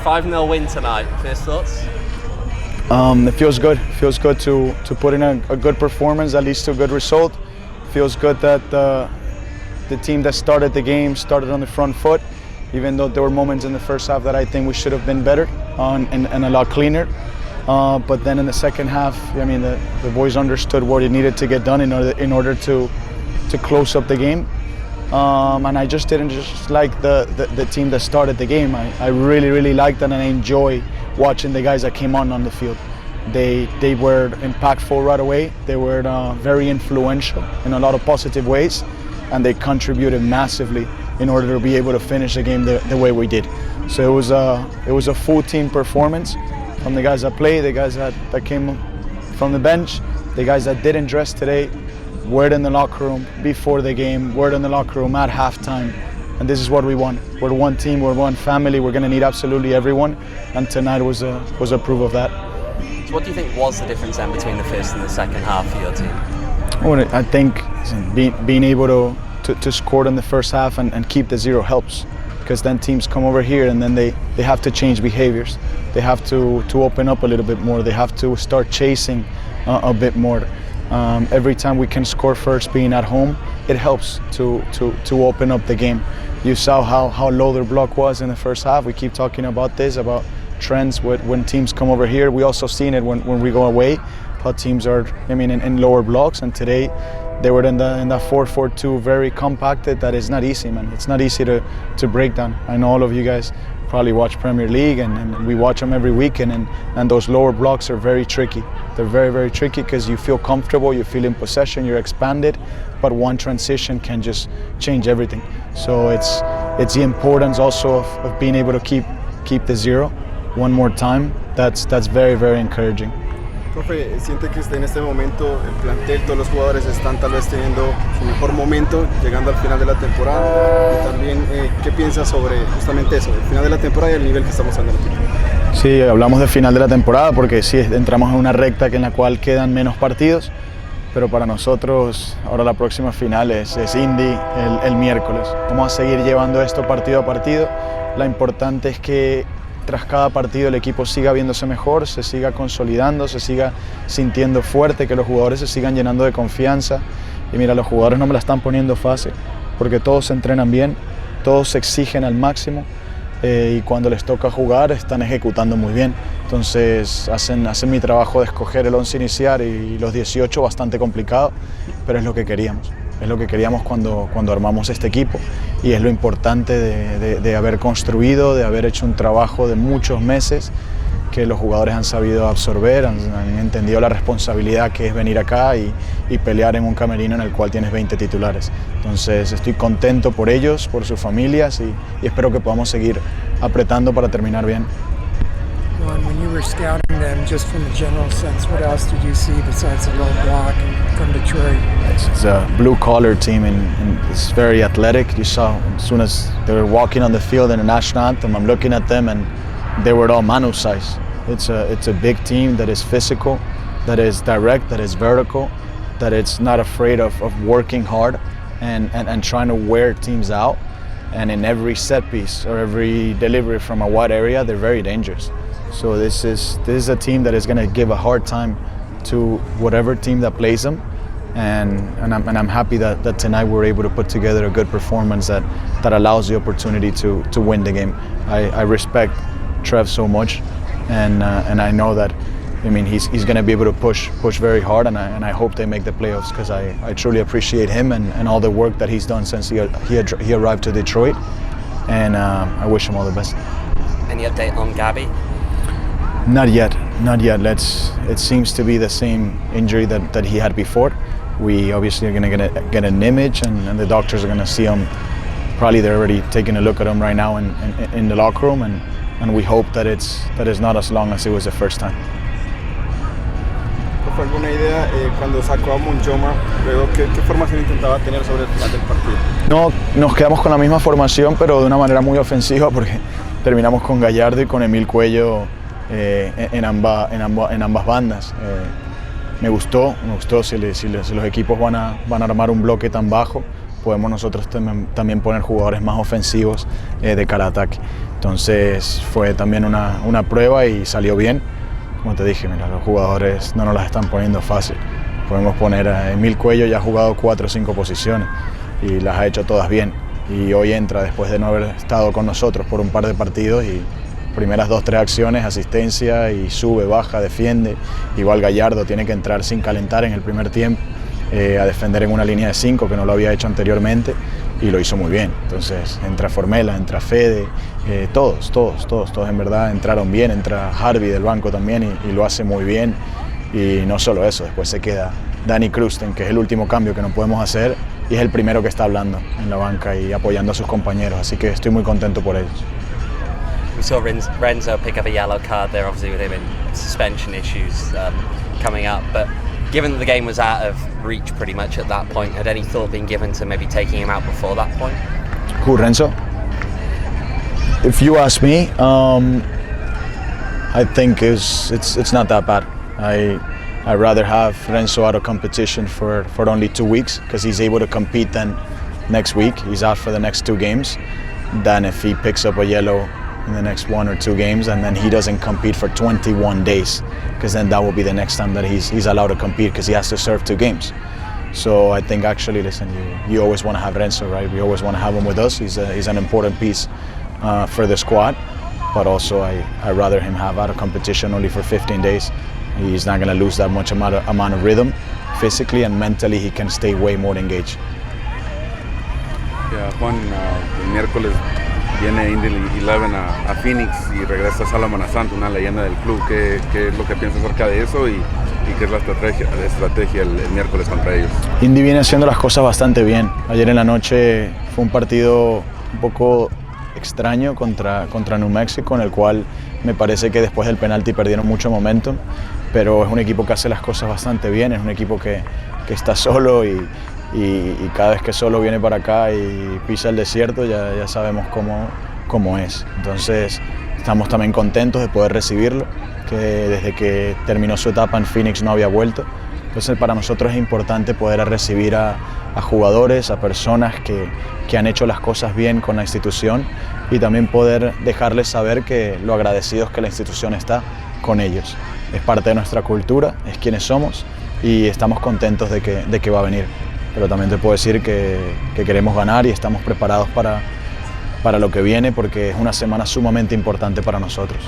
5-0 win tonight. First thoughts? It feels good. It feels good to put in a good performance, at least to a good result. It feels good that the team that started the game started on the front foot, even though there were moments in the first half that I think we should have been better and a lot cleaner. But then in the second half, I mean, the boys understood what it needed to get done in order to close up the game. And I just didn't like the team that started the game. I really liked that, and I enjoy watching the guys that came on the field. They were impactful right away. They were very influential in a lot of positive ways, and they contributed massively in order to be able to finish the game the way we did. So it was a full team performance from the guys that played, the guys that came from the bench, the guys that didn't dress today, word in the locker room before the game, word in the locker room at halftime. And this is what we want. We're one team, we're one family, we're going to need absolutely everyone. And tonight was a proof of that. So what do you think was the difference then between the first and the second half for your team? Well, I think being able to score in the first half and keep the zero helps, because then teams come over here and then they have to change behaviors. They have to open up a little bit more. They have to start chasing a bit more. Every time we can score first being at home, it helps to open up the game. You saw how low their block was in the first half. We keep talking about this, about trends when teams come over here. We also seen it when we go away, how teams are, in lower blocks. And today they were in that 4-4-2, very compacted. That is not easy, man. It's not easy to break down. I know all of you guys probably watch Premier League, and we watch them every weekend, and those lower blocks are very tricky. They're very tricky because you feel comfortable, you feel in possession, you're expanded, but one transition can just change everything. So it's the importance also of being able to keep the zero one more time. That's very encouraging. Profe, ¿siente que en este momento el plantel, todos los jugadores están tal vez teniendo su mejor momento, llegando al final de la temporada? Y también, ¿qué piensa sobre justamente eso, el final de la temporada y el nivel que estamos dando al equipo? Sí, hablamos de final de la temporada porque sí, entramos en una recta en la cual quedan menos partidos, pero para nosotros ahora la próxima final es Indy el miércoles. Vamos a seguir llevando esto partido a partido. Lo importante es que tras cada partido el equipo siga viéndose mejor, se siga consolidando, se siga sintiendo fuerte, que los jugadores se sigan llenando de confianza. Y mira, los jugadores no me la están poniendo fácil, porque todos se entrenan bien, todos se exigen al máximo, y cuando les toca jugar están ejecutando muy bien. Entonces hacen mi trabajo de escoger el 11 inicial y los 18 bastante complicado, pero es lo que queríamos. Es lo que queríamos cuando armamos este equipo, y es lo importante de haber construido, de haber hecho un trabajo de muchos meses que los jugadores han sabido absorber, han entendido la responsabilidad que es venir acá y pelear en un camerino en el cual tienes 20 titulares. Entonces estoy contento por ellos, por sus familias, y espero que podamos seguir apretando para terminar bien. When you were scouting them, just from a general sense, what else did you see besides the low block from Detroit? It's a blue-collar team, and it's very athletic. You saw as soon as they were walking on the field in the national anthem, I'm looking at them, and they were all Manu size. It's a big team that is physical, that is direct, that is vertical, that it's not afraid of working hard and trying to wear teams out. And in every set piece or every delivery from a wide area, they're very dangerous. So this is a team that is going to give a hard time to whatever team that plays them, and I'm happy that tonight we're able to put together a good performance that allows the opportunity to win the game. I respect Trev so much, and I know that he's going to be able to push very hard, and I hope they make the playoffs, because I truly appreciate him and all the work that he's done since he arrived to Detroit, and I wish him all the best. Any update on Gabby? Not yet. It seems to be the same injury that he had before. We obviously are going to get an image, and the doctors are going to see him. Probably they're already taking a look at him right now in the locker room, and we hope that it's not as long as it was the first time. ¿Fue alguna idea cuando sacó a Monjoma, luego qué formación intentaba tener sobre el final del partido? No, nos quedamos con la misma formación, pero de una manera muy ofensiva, porque terminamos con Gallardo y con Emil Cuello en ambas bandas. Me gustó si los equipos van a armar un bloque tan bajo, podemos nosotros también poner jugadores más ofensivos de cara a ataque. Entonces fue también una prueba y salió bien. Como te dije, mira, los jugadores no nos las están poniendo fácil. Podemos poner a Emil Cuello, ya ha jugado 4 o 5 posiciones y las ha hecho todas bien. Y hoy entra después de no haber estado con nosotros por un par de partidos y primeras 2 o 3 acciones, asistencia y sube, baja, defiende. Igual Gallardo tiene que entrar sin calentar en el primer tiempo a defender en una línea de 5 que no lo había hecho anteriormente y lo hizo muy bien. Entonces entra Formela, entra Fede, todos en verdad entraron bien, entra Harvey del banco también y lo hace muy bien. Y no solo eso, después se queda Dani Krusten, que es el último cambio que no podemos hacer y es el primero que está hablando en la banca y apoyando a sus compañeros, así que estoy muy contento por ellos. We saw Renzo pick up a yellow card there, obviously with him in suspension issues coming up, but given that the game was out of reach pretty much at that point, had any thought been given to maybe taking him out before that point? Who, Renzo? If you ask me, I think it's not that bad. I'd rather have Renzo out of competition for only 2 weeks because he's able to compete then next week. He's out for the next 2 games than if he picks up a yellow in the next 1 or 2 games and then he doesn't compete for 21 days because then that will be the next time that he's allowed to compete because he has to serve 2 games. So I think actually, listen, you always want to have Renzo, right? We always want to have him with us. He's an important piece for the squad, but also I'd rather him have out of competition only for 15 days. He's not going to lose that much amount of rhythm. Physically and mentally he can stay way more engaged. Yeah, Juan, el miércoles viene Indy 11 a Phoenix y regresa Salomon Asante, una leyenda del club. ¿Qué es lo que piensas acerca de eso y qué es la estrategia el miércoles contra ellos? Indy viene haciendo las cosas bastante bien. Ayer en la noche fue un partido un poco extraño contra New Mexico, en el cual me parece que después del penalti perdieron mucho momentum, pero es un equipo que hace las cosas bastante bien, es un equipo que está solo y cada vez que solo viene para acá y pisa el desierto ya sabemos cómo es. Entonces estamos también contentos de poder recibirlo, que desde que terminó su etapa en Phoenix no había vuelto. Entonces para nosotros es importante poder recibir a jugadores, a personas que han hecho las cosas bien con la institución y también poder dejarles saber que lo agradecidos que la institución está con ellos. Es parte de nuestra cultura, es quienes somos y estamos contentos de que va a venir. Pero también te puedo decir que queremos ganar y estamos preparados para lo que viene porque es una semana sumamente importante para nosotros.